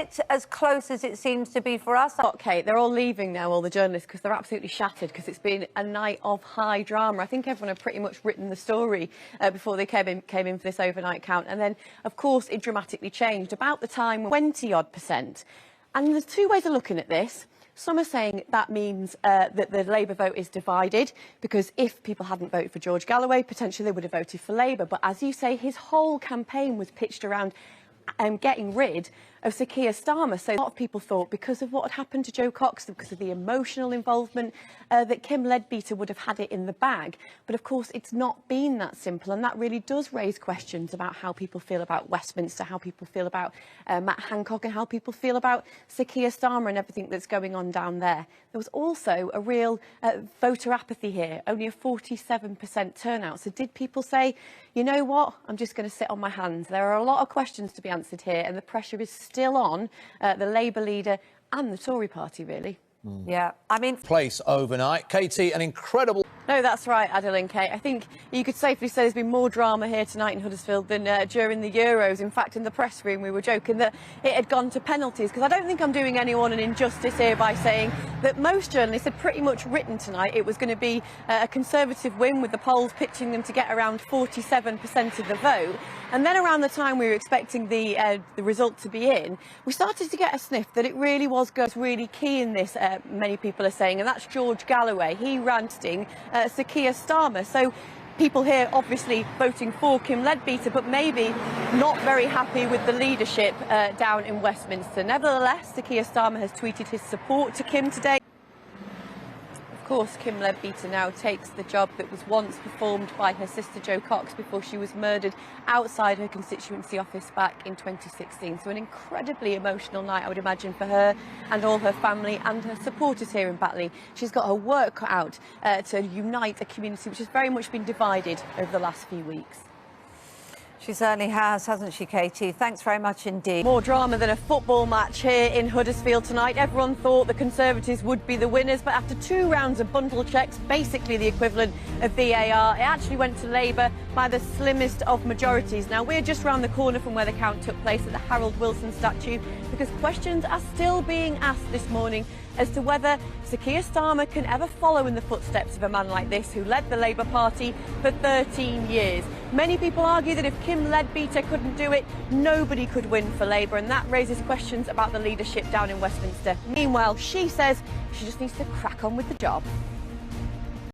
it as close as it seems to be for us? Kate, they're all leaving now, all the journalists, because they're absolutely shattered, because it's been a night of high drama. I think everyone had pretty much written the story before they came in for this overnight count. And then, of course, it dramatically changed about the time 20-odd%. And there's two ways of looking at this. Some are saying that means that the Labour vote is divided, because if people hadn't voted for George Galloway, potentially they would have voted for Labour. But as you say, his whole campaign was pitched around getting rid of Sir Keir Starmer. So a lot of people thought, because of what had happened to Jo Cox, because of the emotional involvement, that Kim Leadbeater would have had it in the bag. But of course, it's not been that simple, and that really does raise questions about how people feel about Westminster, how people feel about Matt Hancock, and how people feel about Sir Keir Starmer and everything that's going on down there. There was also a real voter apathy here, only a 47% turnout. So did people say, you know what, I'm just going to sit on my hands? There are a lot of questions to be answered here, and the pressure is still on the Labour leader and the Tory party, really. Yeah, I mean... Place overnight. Katie, an incredible... No, that's right, Adil and Kate. I think you could safely say there's been more drama here tonight in Huddersfield than during the Euros. In fact, in the press room, we were joking that it had gone to penalties, because I don't think I'm doing anyone an injustice here by saying that most journalists had pretty much written tonight it was going to be a Conservative win, with the polls pitching them to get around 47% of the vote. And then around the time we were expecting the result to be in, we started to get a sniff that it really was really key in this, many people are saying, and that's George Galloway. He ran Sir Keir Starmer. So people here obviously voting for Kim Leadbeater, but maybe not very happy with the leadership down in Westminster. Nevertheless, Sir Keir Starmer has tweeted his support to Kim today. Of course, Kim Leadbeater now takes the job that was once performed by her sister Jo Cox before she was murdered outside her constituency office back in 2016. So an incredibly emotional night, I would imagine, for her and all her family and her supporters here in Batley. She's got her work cut out to unite a community which has very much been divided over the last few weeks. She certainly has, hasn't she, Katie? Thanks very much indeed. More drama than a football match here in Huddersfield tonight. Everyone thought the Conservatives would be the winners, but after 2 rounds of bundle checks, basically the equivalent of VAR, it actually went to Labour by the slimmest of majorities. Now, we're just round the corner from where the count took place at the Harold Wilson statue, because questions are still being asked this morning as to whether Sir Keir Starmer can ever follow in the footsteps of a man like this, who led the Labour Party for 13 years. Many people argue that if Kim Leadbeater couldn't do it, nobody could win for Labour, and that raises questions about the leadership down in Westminster. Meanwhile, she says she just needs to crack on with the job.